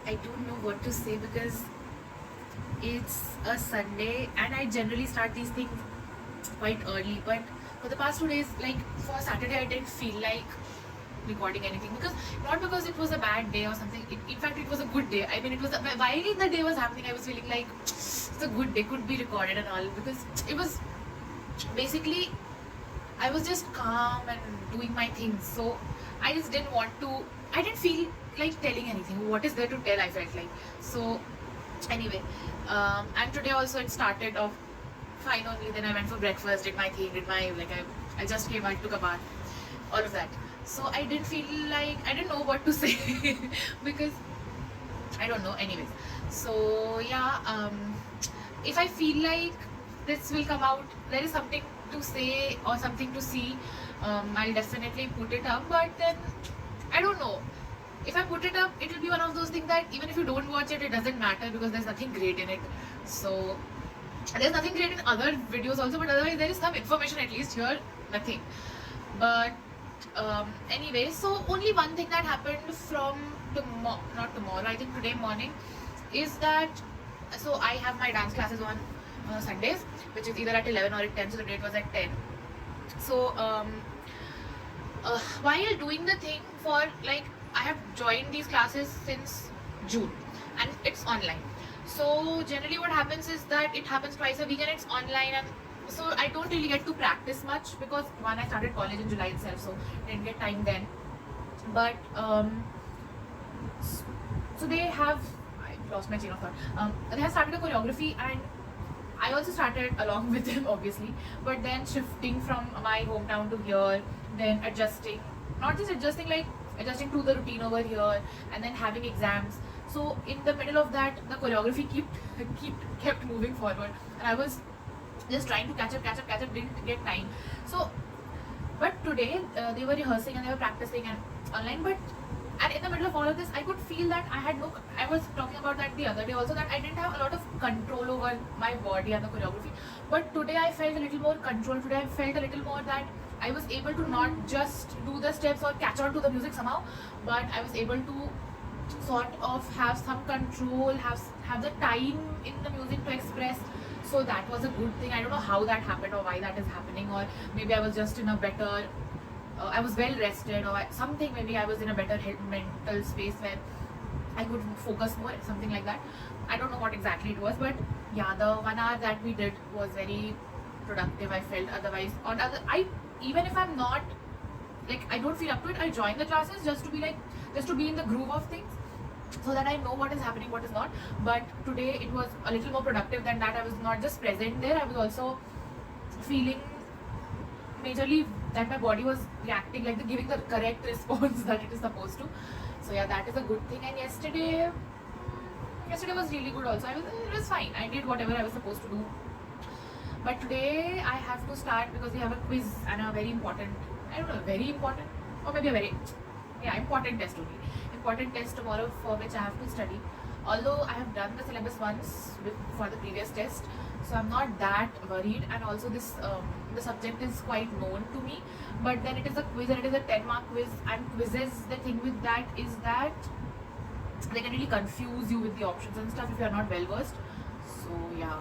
I don't know what to say because it's a Sunday and I generally start these things quite early. But for the past 2 days, like for Saturday, I didn't feel like recording anything because not because it was a bad day or something. In fact, it was a good day. I mean, it was while the day was happening, I was feeling like it's a good day, could be recorded and all because it was basically I was just calm and doing my things. So I just didn't want to. I didn't feel like telling anything. What is there to tell? I felt like so. Anyway, and today also it started off fine only. Then I went for breakfast, did my thing, did my like I just came out, took a bath, all of that. So I didn't feel like I didn't know what to say because I don't know. Anyways, so yeah, if I feel like this will come out, there is something to say or something to see, I'll definitely put it up. But then I don't know. If I put it up, it will be one of those things that even if you don't watch it, it doesn't matter because there's nothing great in it. So there's nothing great in other videos also, but otherwise there is some information at least here, nothing. But anyway, so only one thing that happened from not tomorrow, I think today morning, is that so I have my dance classes on Sundays, which is either at 11 or at 10. So the date was at 10. So while doing the thing for like I have joined these classes since June and it's online. So generally what happens is that it happens twice a week and it's online, and so I don't really get to practice much because one, I started college in July itself, so didn't get time then. But so they have, I lost my chain of thought. They have started a choreography and I also started along with them obviously, but then shifting from my hometown to here, then adjusting, not just adjusting, like adjusting to the routine over here, and then having exams. So in the middle of that, the choreography kept moving forward, and I was just trying to catch up, didn't get time. So, but today they were rehearsing and they were practicing and online, but and in the middle of all of this, I could feel that I was talking about that the other day also, that I didn't have a lot of control over my body and the choreography. But today I felt a little more control. Today I felt a little more that I was able to not just do the steps or catch on to the music somehow, but I was able to sort of have some control, have the time in the music to express. So that was a good thing. I don't know how that happened or why that is happening, or maybe I was just in a better I was well rested or something. Maybe I was in a better mental space where I could focus more, something like that. I don't know what exactly it was, but yeah, the 1 hour that we did was very productive, I felt. Otherwise, I even if I'm not like I don't feel up to it, I join the classes just to be like just to be in the groove of things, so that I know what is happening, what is not. But today it was a little more productive than that. I was not just present there, I was also feeling majorly that my body was reacting, like giving the correct response that it is supposed to. So yeah, that is a good thing. And yesterday was really good also. It was fine. I did whatever I was supposed to do. But today I have to start because we have a quiz and a very important, I don't know, very important or maybe a very important test only. Important test tomorrow for which I have to study. Although I have done the syllabus once for the previous test, so I'm not that worried. And also this the subject is quite known to me. But then it is a quiz and it is a 10-mark quiz. And quizzes, the thing with that is that they can really confuse you with the options and stuff if you are not well versed. So yeah,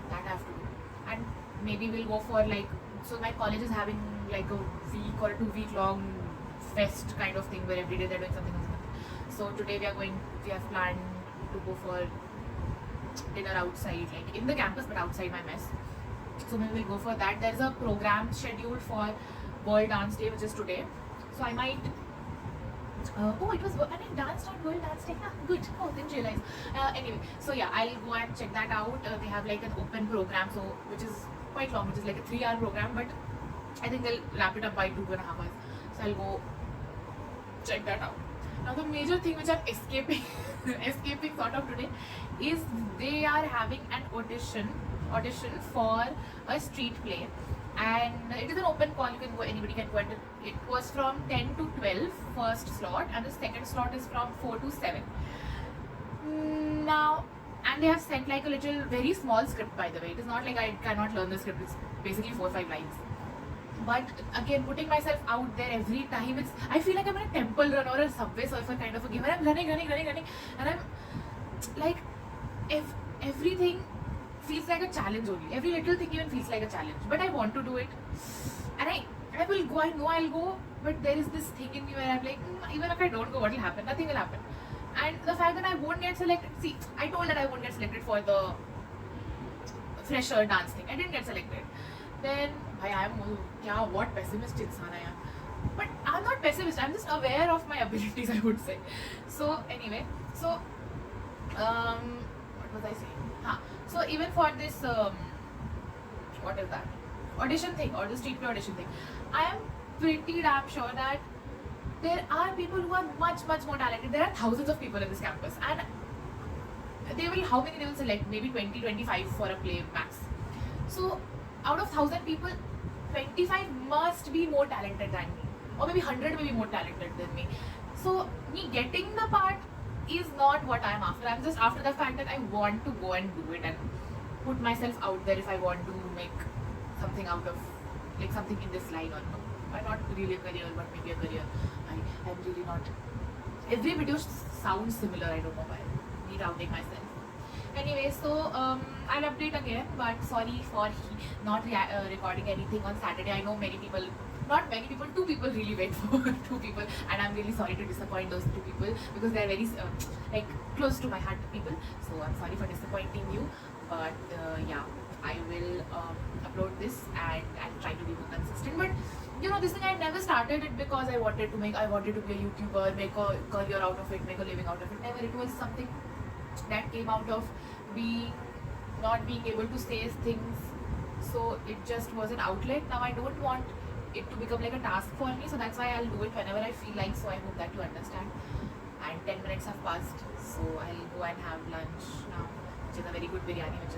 that I have to do. And maybe we'll go for like, so my college is having like a week or a 2 week long fest kind of thing where every day they're doing something. So today we have planned to go for dinner outside, like in the campus but outside my mess. So maybe we'll go for that. There's a program scheduled for World Dance Day, which is today. So I might it was, I mean, dance not World Dance Day. Good. Oh, didn't realize. Anyway, so yeah, I'll go and check that out. They have like an open program, so which is quite long, which is like a 3-hour program, but I think they'll wrap it up by 2.5 hours. So I'll go check that out. Now the major thing which I'm escaping sort of today is they are having an audition for a street play, and it is an open call. You can go, anybody can go. And it was from 10 to 12 first slot, and the second slot is from 4 to 7. Now, and they have sent like a little very small script, by the way. It is not like I cannot learn the script. It's basically 4 or 5 lines. But again, putting myself out there every time, I feel like I'm in a temple run or a Subway Surfer kind of a game, and I'm running, and I'm like, if everything feels like a challenge only. Every little thing even feels like a challenge. But I want to do it, and I will go. I know I'll go, but there is this thing in me where I'm like, even if I don't go, what will happen? Nothing will happen. And the fact that I won't get selected. See, I told that I won't get selected for the fresher dance thing. I didn't get selected. Then I am what pessimist insaan I am. But I'm not pessimist. I'm just aware of my abilities, I would say. So anyway, so what was I saying? So even for this what is that audition thing or the street play audition thing, I am pretty damn sure that there are people who are much more talented. There are thousands of people in this campus, and how many they will select? Maybe 20-25 for a play max. So out of 1,000 people, 25 must be more talented than me, or maybe 100 may be more talented than me. So me getting the part is not what I'm after. I'm just after the fact that I want to go and do it and put myself out there if I want to make something out of like something in this line or no. Why not really a career, but maybe a career. I'm really not. Every video sounds similar. I don't know why. Me doubting myself. Anyway, so I'll update again, but sorry for not recording anything on Saturday. I know many people, not many people, 2 people really wait for 2 people, and I'm really sorry to disappoint those 2 people because they're very like close to my heart people. So I'm sorry for disappointing you, but yeah, I will upload this and I'll try to be more consistent. But you know, this thing I never started it because I wanted to be a YouTuber, make a career out of it, make a living out of it. Never. It was something that came out of not being able to say things, so it just was an outlet. Now I don't want it to become like a task for me, so that's why I'll do it whenever I feel like. So I hope that you understand. And 10 minutes have passed, so I'll go and have lunch now, which is a very good biryani, which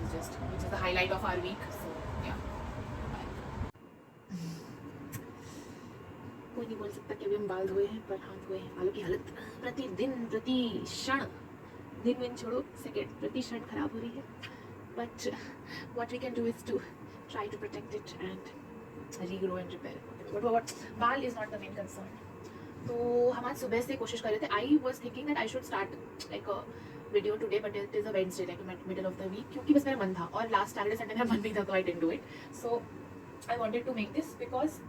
is the highlight of our week. So yeah, कोई नहीं बोल सकता कि अभी हम बाल धोए हैं, पर हाथ धोए हैं. बालों की हालत प्रतिदिन प्रति क्षण, दिन में छोड़ो सेकेंड, प्रति क्षण खराब हो रही है. But what we can do is to try to protect it and regrow and repair it. But बाल is not the main concern. तो हम आज सुबह से कोशिश कर रहे थे. I was thinking that I should start like a video today, but it is a Wednesday, like middle of the week, क्योंकि बस मेरा मन था, और last Saturday Sunday मेरा मन नहीं था, तो I didn't do it. So I wanted to make this because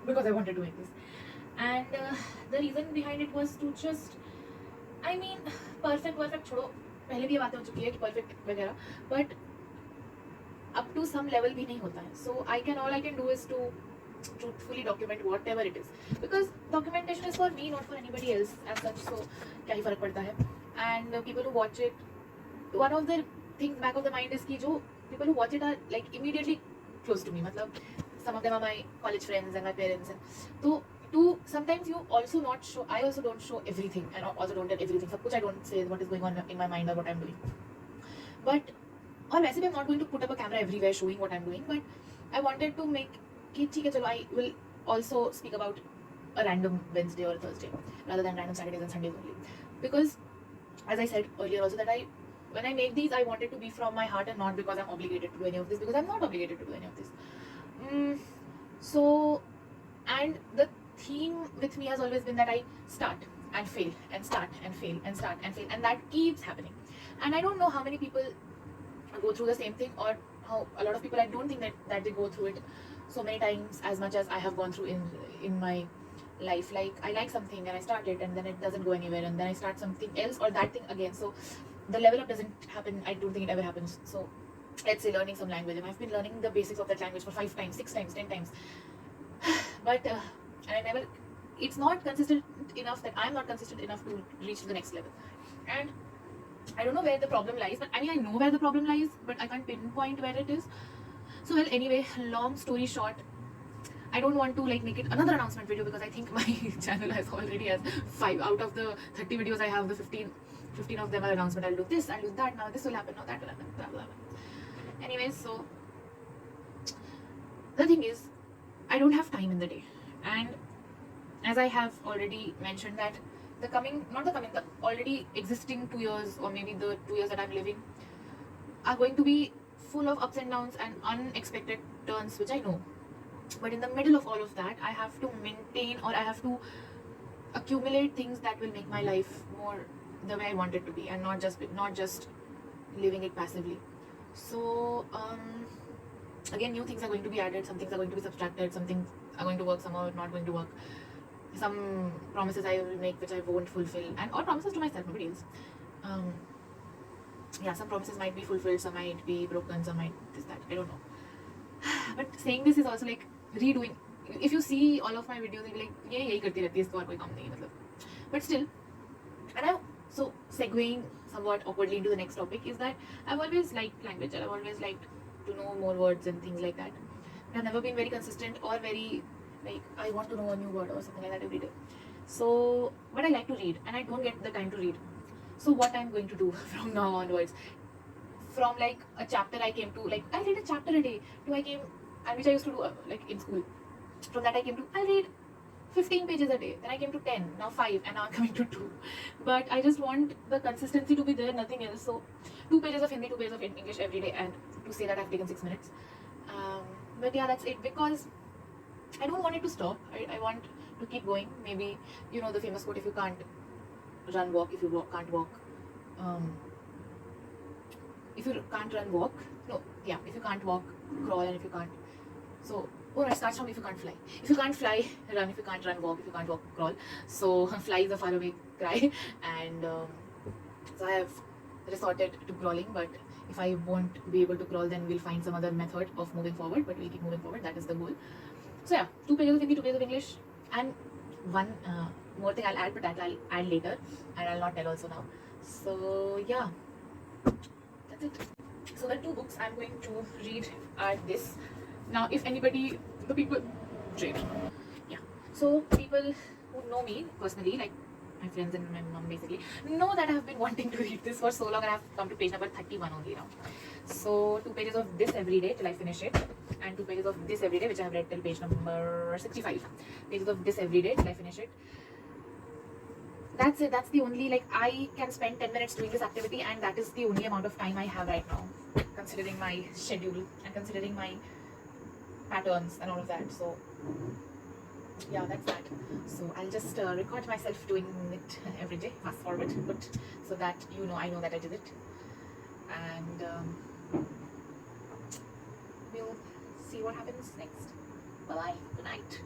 I wanted to make this, and the reason behind it was to just, I mean, perfect छोड़ो, पहले भी ये बातें हो चुकी है कि perfect वगैरह, but up to some level भी नहीं होता है. So all I can do is to truthfully document whatever it is, because documentation is for me, not for anybody else as such. So क्या ही फर्क पड़ता है. And people who watch it, one of the things back of the mind is कि जो people who watch it are like immediately close to me. मतलब some of them are my college friends and my parents, and so sometimes you also not show. I also don't show everything, and also don't tell everything. सब कुछ I don't say what is going on in my mind or what I'm doing. But और वैसे भी I'm not going to put up a camera everywhere showing what I'm doing. But I wanted to make कि ठीक है चलो, I will also speak about a random Wednesday or a Thursday rather than random Saturdays and Sundays only. Because as I said earlier also, that when I make these, I want it to be from my heart and not because I'm obligated to do any of this, because I'm not obligated to do any of this. So, and the theme with me has always been that I start and fail and start and fail and start and fail, and that keeps happening. And I don't know how many people go through the same thing, or how a lot of people, I don't think that they go through it so many times as much as I have gone through in my life. Like I like something and I start it and then it doesn't go anywhere, and then I start something else or that thing again. So the level up doesn't happen. I don't think it ever happens. So let's say learning some language, and I've been learning the basics of that language for 5 times, 6 times, 10 times, but it's not consistent enough, that I'm not consistent enough to reach to the next level. And I don't know where the problem lies, but I mean, I know where the problem lies, but I can't pinpoint where it is. So well, anyway, long story short, I don't want to like make it another announcement video, because I think my channel already has 5 out of the 30 videos I have. The 15 of them are announcement. I'll do this, I'll do that, now this will happen, now that will happen, blah blah blah. Anyways, so the thing is, I don't have time in the day, and as I have already mentioned, that the already existing 2 years, or maybe the 2 years that I'm living, are going to be full of ups and downs and unexpected turns, which I know. But in the middle of all of that, I have to maintain, or I have to accumulate things that will make my life more the way I want it to be, and not just living it passively. So again, new things are going to be added, some things are going to be subtracted, some things are going to work, some are not going to work. Some promises I will make which I won't fulfill, and or promises to myself, nobody else. Um, yeah, some promises might be fulfilled, some might be broken, some might this that, I don't know. But saying this is also like redoing. If you see all of my videos, you'll be like, ये यही करती रहती है, इसको और कोई काम नहीं है मतलब. But still, and I so segueing somewhat awkwardly into the next topic is that I've always liked language, and I've always liked to know more words and things like that. But I've never been very consistent or very like I want to know a new word or something like that every day. So, but I like to read, and I don't get the time to read. So what I'm going to do from now onwards, from like a chapter I came to, like I read a chapter a day, to I came, and which I used to do like in school. From that I came to I read 15 pages a day, then I came to 10, now 5, and now I'm coming to 2. But I just want the consistency to be there, nothing else. So 2 pages of Hindi, 2 pages of English every day, and to say that I've taken 6 minutes. But yeah, that's it, because I don't want it to stop. I want to keep going. Maybe, you know the famous quote, if you can't run, walk. If you can't walk, if you can't run, walk. No, yeah, if you can't walk, crawl, and if you can't. So, oh, it starts from if you can't fly. If you can't fly, run. If you can't run, walk. If you can't walk, crawl. So, fly is a faraway cry, and so I have resorted to crawling. But if I won't be able to crawl, then we'll find some other method of moving forward. But we'll keep moving forward. That is the goal. So yeah, 2 pages of Hindi, 2 pages of English, and one more thing I'll add, but that I'll add later, and I'll not tell also now. So yeah, that's it. So the 2 books I'm going to read are this. Now, if anybody, the people, great. Yeah. So people who know me personally, like my friends and my mom basically, know that I have been wanting to read this for so long, and I've come to page number 31 only now. So 2 pages of this every day till I finish it, and 2 pages of this every day, which I have read till page number 65. Pages of this every day till I finish it. That's it. That's the only, like, I can spend 10 minutes doing this activity, and that is the only amount of time I have right now, considering my schedule and considering my patterns and all of that. So yeah, that's that. So I'll just record myself doing it every day, fast forward, but so that I know that I did it, and we'll see what happens next. Bye bye. Good night.